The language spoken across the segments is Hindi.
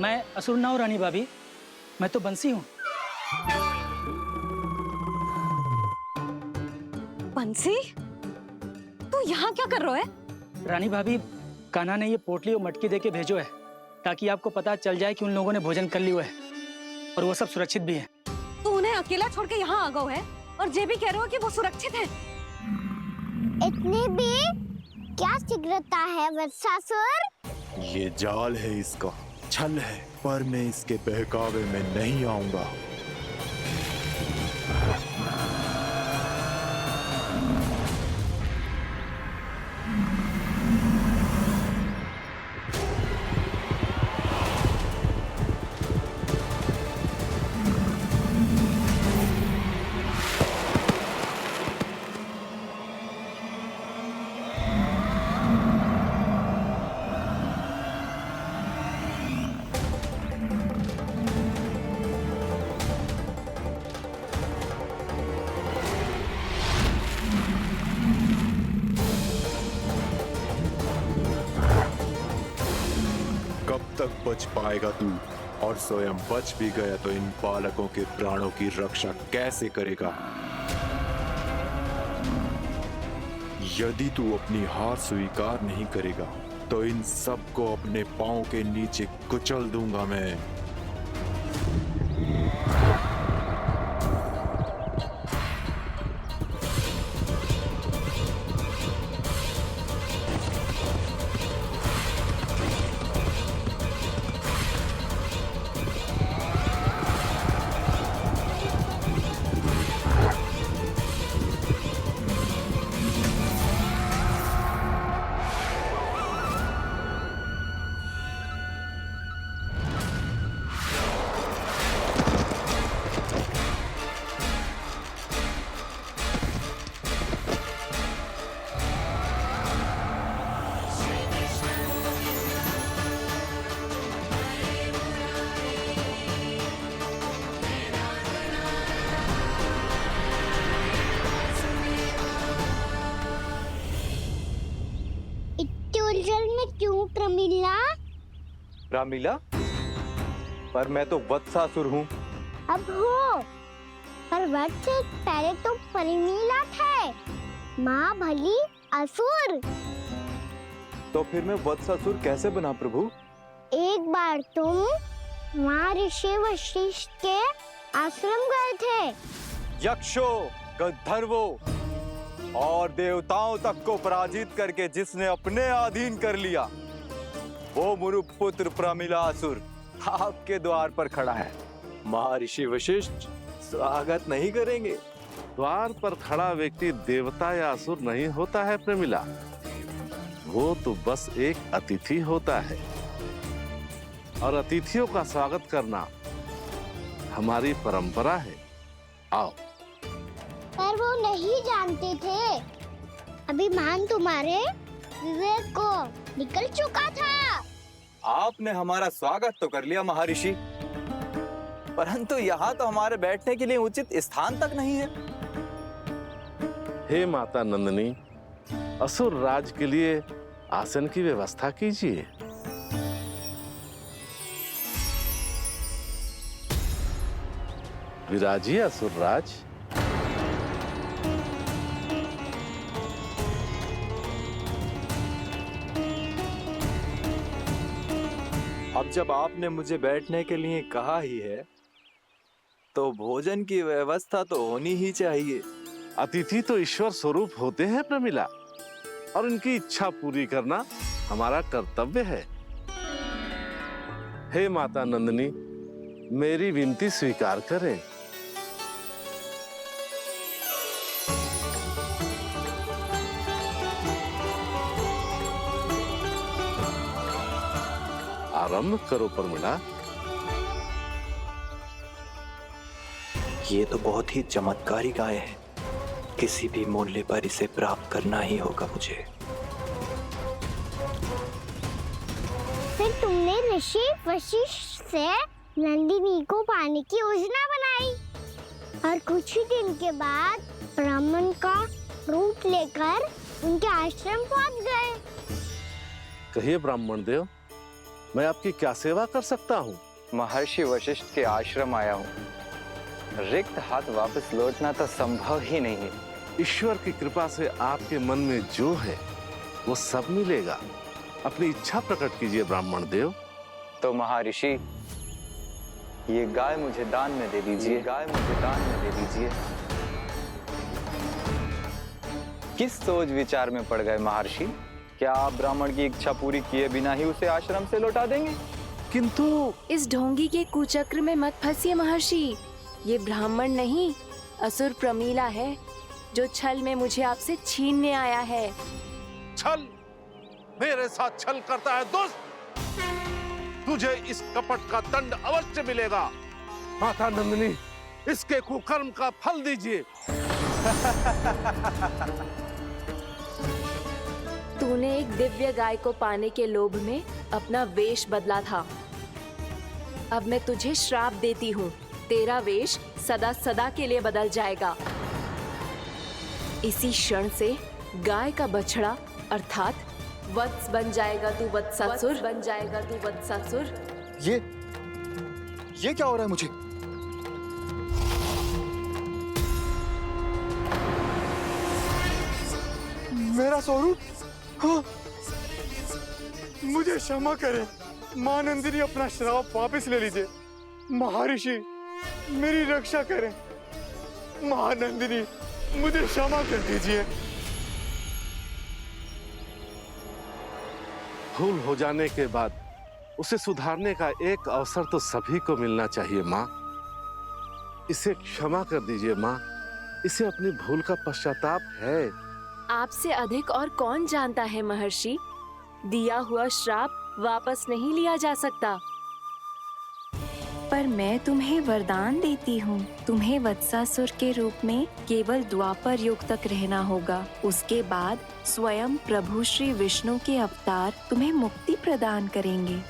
मैं असुर ना हूँ रानी भाभी, मैं तो बंसी हूँ। बंसी, तू यहाँ क्या कर रहा है? रानी भाभी, कान्हा ने ये पोटली और मटकी देके भेजो है ताकि आपको पता चल जाए कि उन लोगों ने भोजन कर लिया है और वो सब सुरक्षित भी है। तू उन्हें अकेला छोड़ के यहाँ आ गया है और ये भी कह रहे हो कि वो सुरक्षित है। इतनी भी क्या शीघ्रता है वत्सासुर? ये जाल है, इसका छल है, पर मैं इसके बहकावे में नहीं आऊंगा। कब तक बच पाएगा तू? और स्वयं बच भी गया तो इन बालकों के प्राणों की रक्षा कैसे करेगा? यदि तू अपनी हार स्वीकार नहीं करेगा तो इन सबको अपने पांव के नीचे कुचल दूंगा मैं। उलझन में क्यों प्रमिला? रामीला, पर मैं तो वत्सासुर हूँ। अब हो, पर वत्स से पहले तो प्रमिला थे, माँ भली असुर। तो फिर मैं वत्सासुर कैसे बना प्रभु? एक बार तुम माँ ऋषि वशिष्ठ के आश्रम गए थे। यक्षों, गंधर्वों और देवताओं तक को पराजित करके जिसने अपने अधीन कर लिया, वो मुरुपुत्र प्रमिलासुर आपके द्वार पर खड़ा है। महर्षि वशिष्ठ स्वागत नहीं करेंगे? द्वार पर खड़ा व्यक्ति देवता या असुर नहीं होता है प्रमिला, वो तो बस एक अतिथि होता है और अतिथियों का स्वागत करना हमारी परंपरा है। आओ। पर वो नहीं जानते थे, अभिमान तुम्हारे विवेक को निकल चुका था। आपने हमारा स्वागत तो कर लिया महर्षि, परंतु यहाँ तो हमारे बैठने के लिए उचित स्थान तक नहीं है। हे माता नंदिनी, असुर राज के लिए आसन की व्यवस्था कीजिए। विराजिए असुर राज। अब जब आपने मुझे बैठने के लिए कहा ही है, तो भोजन की व्यवस्था तो होनी ही चाहिए। अतिथि तो ईश्वर स्वरूप होते हैं प्रमिला, और उनकी इच्छा पूरी करना हमारा कर्तव्य है। हे माता नंदिनी, मेरी विनती स्वीकार करें। आरंभ करो प्रमिला। ये तो बहुत ही चमत्कारी गाय है, किसी भी मूल्य पर इसे प्राप्त करना ही होगा मुझे। फिर तुमने ऋषि वशिष्ठ से नंदिनी को पाने की योजना बनाई और कुछ ही दिन के बाद ब्राह्मण का रूप लेकर उनके आश्रम पहुंच गए। कहिए ब्राह्मण देव, मैं आपकी क्या सेवा कर सकता हूँ? महर्षि वशिष्ठ के आश्रम आया हूँ। रिक्त हाथ वापस लौटना तो संभव ही नहीं है। ईश्वर की कृपा से आपके मन में जो है वो सब मिलेगा। अपनी इच्छा प्रकट कीजिए ब्राह्मण देव। तो महर्षि, ये गाय मुझे दान में दे दीजिए। गाय मुझे दान में दे दीजिए। किस सोच विचार में पड़ गए महर्षि? क्या आप ब्राह्मण की इच्छा पूरी किए बिना ही उसे आश्रम से लौटा देंगे? किंतु इस ढोंगी के कुचक्र में मत फंसिए महर्षि। ये ब्राह्मण नहीं, असुर प्रमीला है, जो छल में मुझे आपसे छीनने आया है। छल? मेरे साथ छल करता है दुष्ट? तुझे इस कपट का दंड अवश्य मिलेगा। माता नंदिनी, इसके कुकर्म का फल दीजिए। तूने एक दिव्य गाय को पाने के लोभ में अपना वेश बदला था। अब मैं तुझे श्राप देती हूँ, तेरा वेश सदा सदा के लिए बदल जाएगा। इसी क्षण से गाय का बछड़ा अर्थात वत्स बन जाएगा तू वत्सासुर। बन जाएगा तू वत्सासुर। ये क्या हो रहा है मुझे? मेरा स्वरूप? हाँ। मुझे क्षमा करें मां नंदिनी, अपना श्राप वापस ले लीजिए। महर्षि, मेरी रक्षा करें। मां नंदिनी, मुझे क्षमा कर दीजिए। भूल हो जाने के बाद उसे सुधारने का एक अवसर तो सभी को मिलना चाहिए माँ। इसे क्षमा कर दीजिए माँ। इसे अपनी भूल का पश्चाताप है। आपसे अधिक और कौन जानता है महर्षि, दिया हुआ श्राप वापस नहीं लिया जा सकता। पर मैं तुम्हें वरदान देती हूँ, तुम्हें वत्सासुर के रूप में केवल द्वापर युग तक रहना होगा। उसके बाद स्वयं प्रभु श्री विष्णु के अवतार तुम्हें मुक्ति प्रदान करेंगे।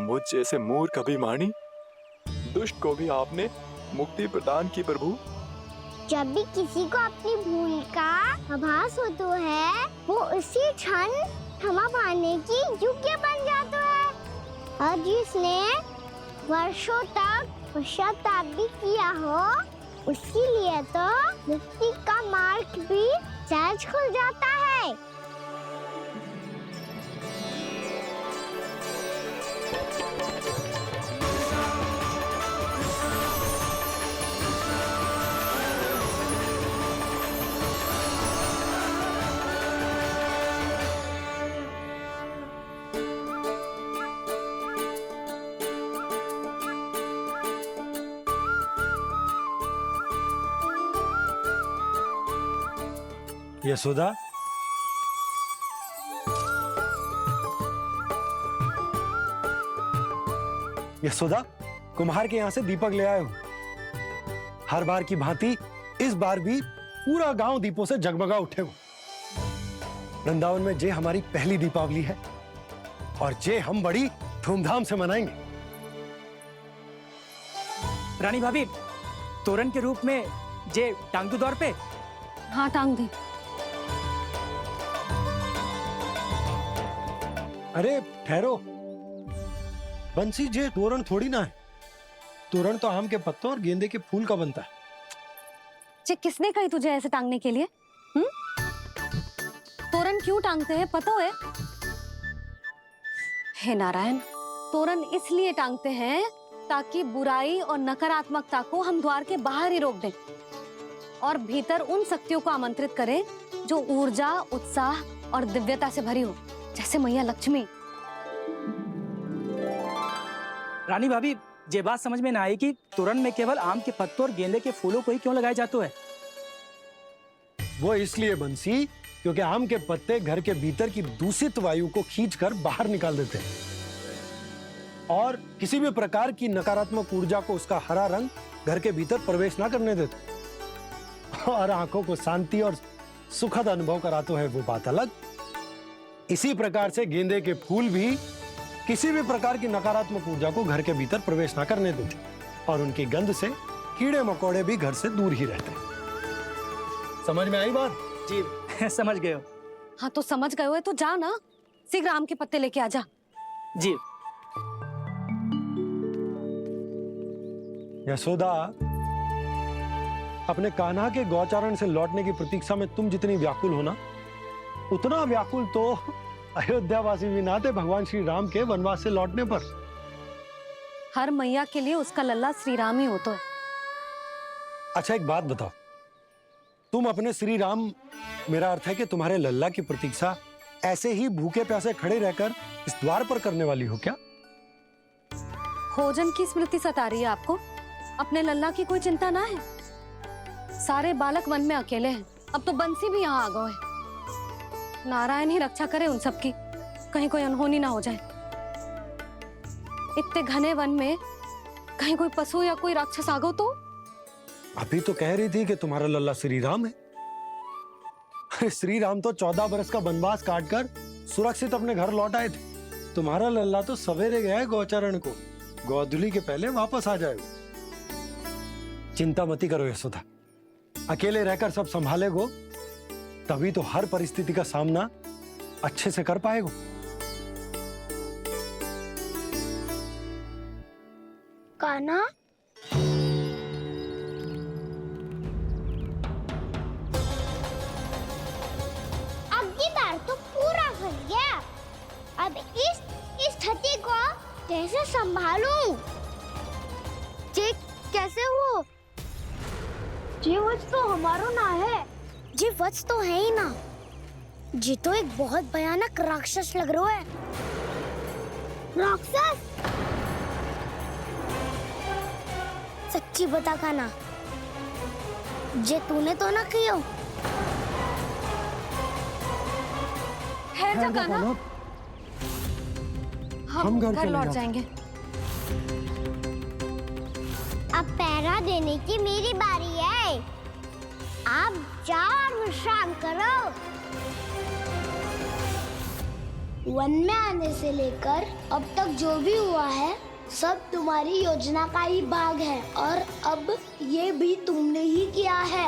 मुझ जैसे मूर्ख अभिमानी दुष्ट को भी आपने मुक्ति प्रदान की प्रभु। जब भी किसी को अपनी भूल का आभास होता है, वो उसी क्षण क्षमा पाने की योग्य बन जाता है। और जिसने वर्षों तक पश्चाताप भी किया हो, उसके लिए तो मुक्ति का मार्ग भी सहज खुल जाता है। यशोदा, यशोदा, कुम्हार के यहाँ से दीपक ले आया हूं। हर बार की भांति इस बार भी पूरा गांव दीपों से जगमगा उठे हो। वृंदावन में जे हमारी पहली दीपावली है और जे हम बड़ी धूमधाम से मनाएंगे। रानी भाभी, तोरण के रूप में जे टांग दो दौर पे। हाँ, टांग दे। अरे ठहरो, बंसी, जे तोरण थोड़ी ना है। तोरण तो आम के पत्तों और गेंदे के फूल का बनता है। जे किसने कही तुझे ऐसे टांगने के लिए? तोरण क्यों टांगते हैं पता है? हे नारायण, तोरण इसलिए टांगते हैं ताकि बुराई और नकारात्मकता को हम द्वार के बाहर ही रोक दें और भीतर उन शक्तियों को आमंत्रित करें जो ऊर्जा, उत्साह और दिव्यता से भरी हो, जैसे मैया लक्ष्मी। रानी भाभी, ये बात समझ में ना आई कि तोरण में केवल आम के पत्तों और गेंदे के फूलों को ही क्यों लगाया जाता है? वो इसलिए बंसी, क्योंकि आम के पत्ते घर के भीतर की दूषित वायु को खींचकर बाहर निकाल देते हैं और किसी भी प्रकार की नकारात्मक ऊर्जा को उसका हरा रंग घर के भीतर प्रवेश ना करने देते और आंखों को शांति और सुखद अनुभव कराते है, वो बात अलग। इसी प्रकार से गेंदे के फूल भी किसी भी प्रकार की नकारात्मक ऊर्जा को घर के भीतर प्रवेश ना करने देते और उनकी गंध से कीड़े मकोड़े भी घर से दूर ही रहते हैं। समझ में आई बात? जी समझ गए हो। हाँ तो समझ गए हो तो जा ना, शीघ्र आम के पत्ते लेके आजा। जी यशोदा, अपने कान्हा के गौचारण से लौटने की प्रतीक्षा में तुम जितनी व्याकुल हो ना, उतना व्याकुल तो अयोध्यावासी भी ना थे भगवान श्री राम के वनवास से लौटने पर। हर मैया के लिए उसका लल्ला श्री राम ही होता है। अच्छा एक बात बताओ, तुम अपने श्री राम, मेरा अर्थ है कि तुम्हारे लल्ला की प्रतीक्षा ऐसे ही भूखे प्यासे खड़े रहकर इस द्वार पर करने वाली हो क्या? भोजन की स्मृति सता रही है आपको? अपने लल्ला की कोई चिंता ना है। सारे बालक वन में अकेले हैं, अब तो बंसी भी यहाँ आ गए हैं। नारायण ही रक्षा करे उन सबकी, कहीं कोई अनहोनी ना हो जाए। इतने घने वन में कहीं कोई पशु या कोई राक्षस आ गो तो? अभी तो कह रही थी कि तुम्हारा लल्ला श्री राम है। अरे श्री राम तो 14 बरस का वनवास काटकर सुरक्षित अपने घर लौट आए थे। तुम्हारा लल्ला तो सवेरे गया है गौचरण को, गोधूली के पहले वापस आ जाएगा। चिंता मती करो यशोदा, अकेले रहकर सब संभालेगो तभी तो हर परिस्थिति का सामना अच्छे से कर पाएगो। कान्हा, अब की बार तो पूरा फंस गया। अब इस स्थिति को कैसे संभालूं? जी कैसे हो? जी वत्स तो हमारो ना है। जी वत्स तो है ही ना। जी तो एक बहुत भयानक राक्षस लग रहा है। राक्षस? सच्ची बता कान्हा, जे तूने तो ना कियो? है जा कान्हा, हम घर लौट जाएंगे। अब पहरा देने की मेरी बारी है। आप जाओ और विश्राम करो। वन में आने से लेकर अब तक जो भी हुआ है सब तुम्हारी योजना का ही भाग है, और अब ये भी तुमने ही किया है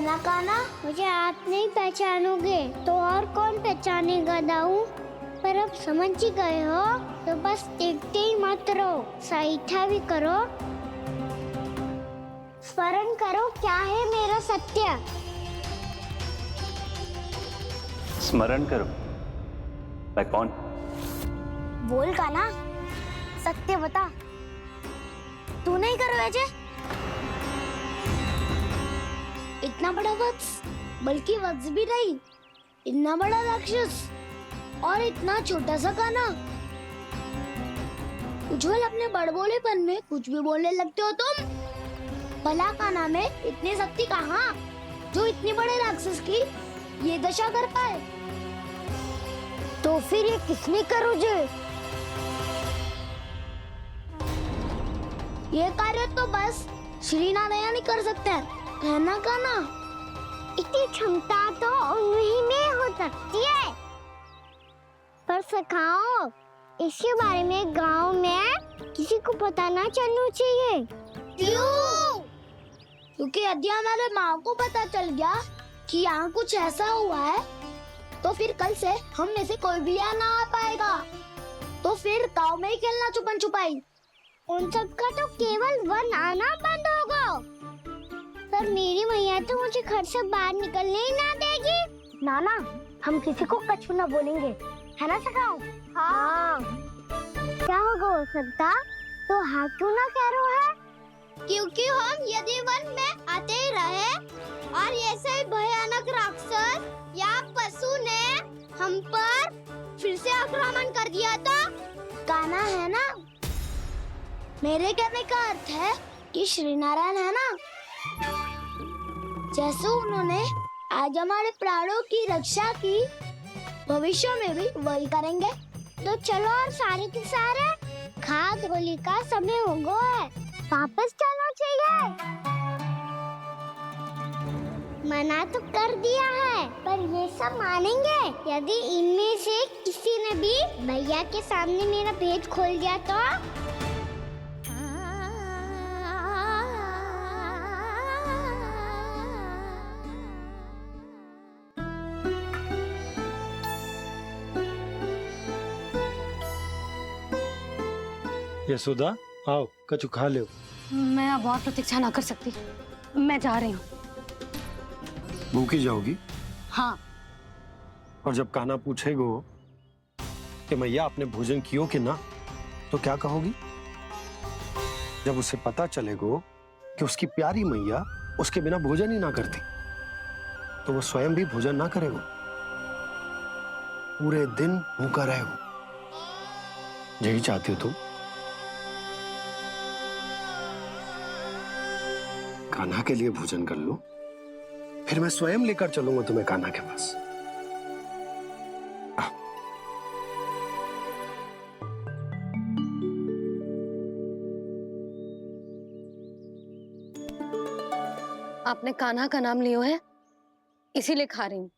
ना कान्हा? मुझे आप नहीं पहचानोगे तो और कौन पहचानेगा दाऊ? पर अब समझ ही गए हो तो बस देखते ही मत रहो, सहीठा भी करो। स्मरण करो क्या है मेरा सत्य। स्मरण करो? मैं कौन? बोल कान्हा, सत्य बता। तू नहीं करो अजय? इतना बड़ा वत्स, बल्कि वत्स भी नहीं, इतना बड़ा राक्षस और इतना छोटा सा कान्हा। उज्जवल अपने बड़बोलेपन में कुछ भी बोलने लगते हो तुम। भला कान्हा में इतनी शक्ति कहाँ जो इतनी बड़े राक्षस की ये दशा कर पाए? तो फिर ये किसने करो जे? ये कार्य तो बस श्री नारायण ही कर सकते हैं, है ना कान्हा? इतनी क्षमता तो उन्हीं में हो सकती है, पर सखाओ इसके बारे में गांव में किसी को पता ना चलना चाहिए। क्यों? क्योंकि यदि हमारे माँ को पता चल गया कि यहाँ कुछ ऐसा हुआ है तो फिर कल से हम में से कोई भी यहाँ ना आ पाएगा। तो फिर गांव में ही खेलना छुपन छुपाई। उन सब का तो केवल वन आना बंद होगा, पर मेरी मैया तो मुझे घर से बाहर निकलने ही ना देगी। नाना, हम किसी को कछु ना बोलेंगे, है ना सखाओ? हाँ। क्या होगा हो सकता? तो हाँ क्यों ना कह रहा है? क्योंकि हम यदि वन में आते ही रहे और ऐसे भयानक राक्षस या पशु ने हम पर फिर से आक्रमण कर दिया तो कान्हा, है ना? मेरे कहने का अर्थ है कि श्री नारायण है ना, जैसे उन्होंने आज हमारे प्राणों की रक्षा की, भविष्य में भी वही करेंगे। तो चलो और सारे के सारे खाद होली का समय हो गया है, वापस चलना चाहिए। मना तो कर दिया है, पर ये सब मानेंगे यदि इनमें से किसी ने भी भैया के सामने मेरा भेद खोल दिया तो? यशोदा आओ कछु खा लो। मैं अब और प्रतीक्षा ना कर सकती, मैं जा रही हूँ। भूखी जाओगी? हाँ। और जब कान्हा पूछेगो कि मैया आपने भोजन कियो कि ना, तो क्या कहोगी? जब उसे पता चलेगो कि उसकी प्यारी मैया उसके बिना भोजन ही ना करती, तो वो स्वयं भी भोजन ना करेगो, पूरे दिन भूखा रहेगो। यही चाहती हो तुम? कान्हा के लिए भोजन कर लो, फिर मैं स्वयं लेकर चलूंगा तुम्हें कान्हा के पास। आपने कान्हा का नाम लियो है, इसीलिए खा रही हूँ।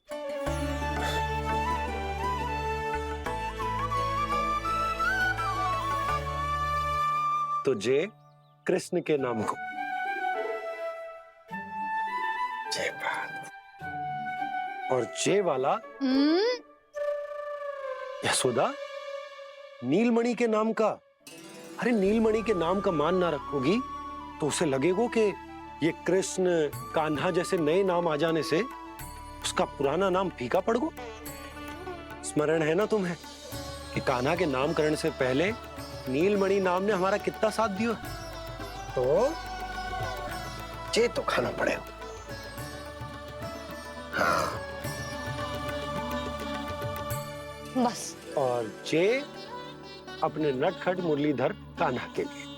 तो जय कृष्ण के नाम को। जय बात। और जय वाला यशोदा नीलमणि के नाम का। अरे नीलमणि के नाम का मान ना रखोगी तो उसे लगेगा कि ये कृष्ण कान्हा जैसे नए नाम आ जाने से उसका पुराना नाम फीका पड़ गो। स्मरण है ना तुम्हें कि कान्हा के नामकरण से पहले नीलमणि नाम ने हमारा कितना साथ दिया? तो जे तो खाना पड़ेगा। हाँ। बस। और जे अपने नटखट मुरलीधर कान्हा के लिए।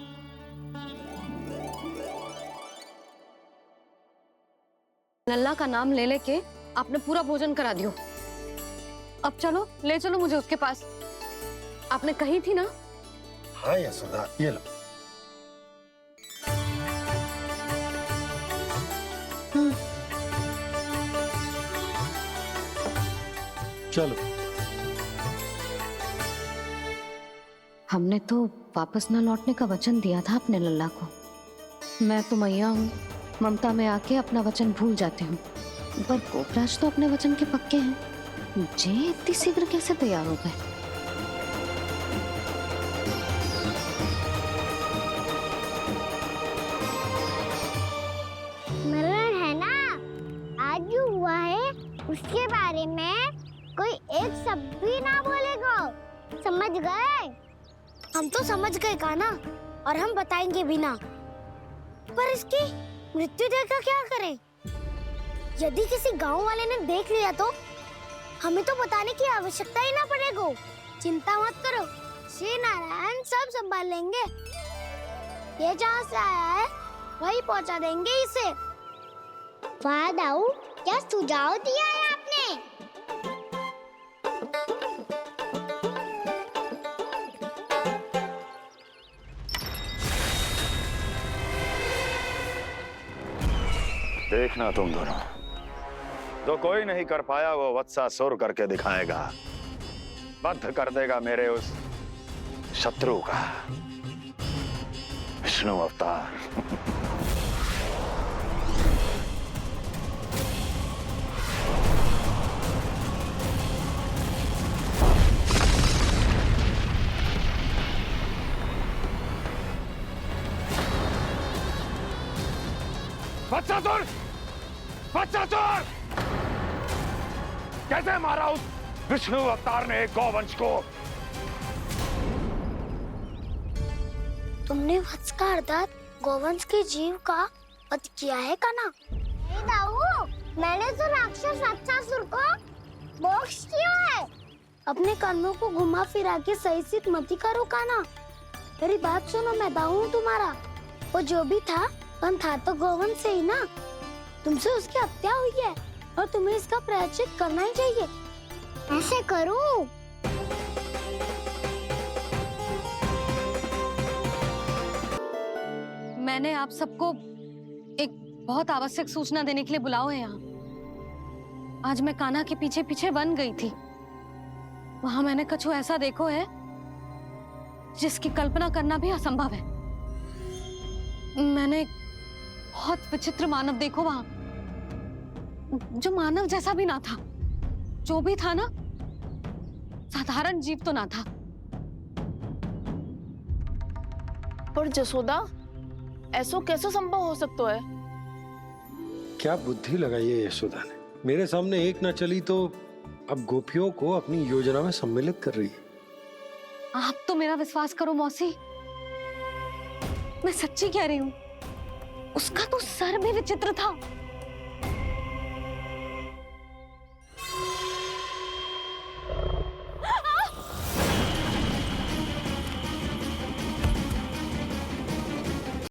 लल्ला का नाम ले लेके आपने पूरा भोजन करा दियो। अब चलो, ले चलो मुझे उसके पास। आपने कही थी ना? हाँ यशोदा, ये लो। चलो। हमने तो वापस ना लौटने का वचन दिया था अपने लल्ला को। मैं तो मैया हूँ, ममता में आके अपना वचन भूल जाती हूँ, पर गोपराज तो अपने वचन के पक्के हैं। जे इतनी शीघ्र कैसे तैयार हो गए? मरण है ना, आज जो हुआ है उसके बारे में कोई एक शब्द भी ना बोलेगा। समझ गए? हम तो समझ गए कान्हा, और हम बताएंगे भी ना। पर इसकी मृत्यु देखकर क्या करें? यदि किसी गांव वाले ने देख लिया तो हमें तो बताने की आवश्यकता ही ना पड़ेगा। चिंता मत करो, श्री नारायण सब संभाल लेंगे। ये जहाँ से आया है वही पहुँचा देंगे इसे। वाह दाऊ, क्या सुझाव दिया है आपने? देखना तुम दोनों, जो कोई नहीं कर पाया वो वत्सासुर करके दिखाएगा। बद्ध कर देगा मेरे उस शत्रु का विष्णु अवतार। वत्सासुर! वत्सासुर! कैसे मारा उस विष्णु अवतार ने गौवंश को? तुमने वत्स का अर्थात गोवंश के जीव का वध किया है कान्हा? नहीं दाऊ, मैंने तो राक्षस वत्सासुर को मोक्ष किया है। अपने कर्मों को घुमा फिरा के सही सिद्ध मत करो कान्हा। मेरी बात सुनो, मैं दाऊ हूँ तुम्हारा। वो जो भी था पण था तो गोवंश से ही ना। तुमसे उसकी हत्या हुई है और तुम्हें इसका प्रायश्चित करना ही चाहिए। ऐसे करूं? मैंने आप सबको एक बहुत आवश्यक सूचना देने के लिए बुलाओ है यहाँ। आज मैं कान्हा के पीछे पीछे बन गई थी। वहां मैंने कुछ ऐसा देखो है जिसकी कल्पना करना भी असंभव है। मैंने बहुत विचित्र मानव देखो वहां, जो मानव जैसा भी ना था। जो भी था ना, साधारण जीव तो ना था। पर जसोदा, ऐसो कैसे संभव हो सकता है? क्या बुद्धि लगाई है यशोदा ने। मेरे सामने एक ना चली तो अब गोपियों को अपनी योजना में सम्मिलित कर रही है। आप तो मेरा विश्वास करो मौसी, मैं सच्ची कह रही हूँ। उसका तो सर भी विचित्र था।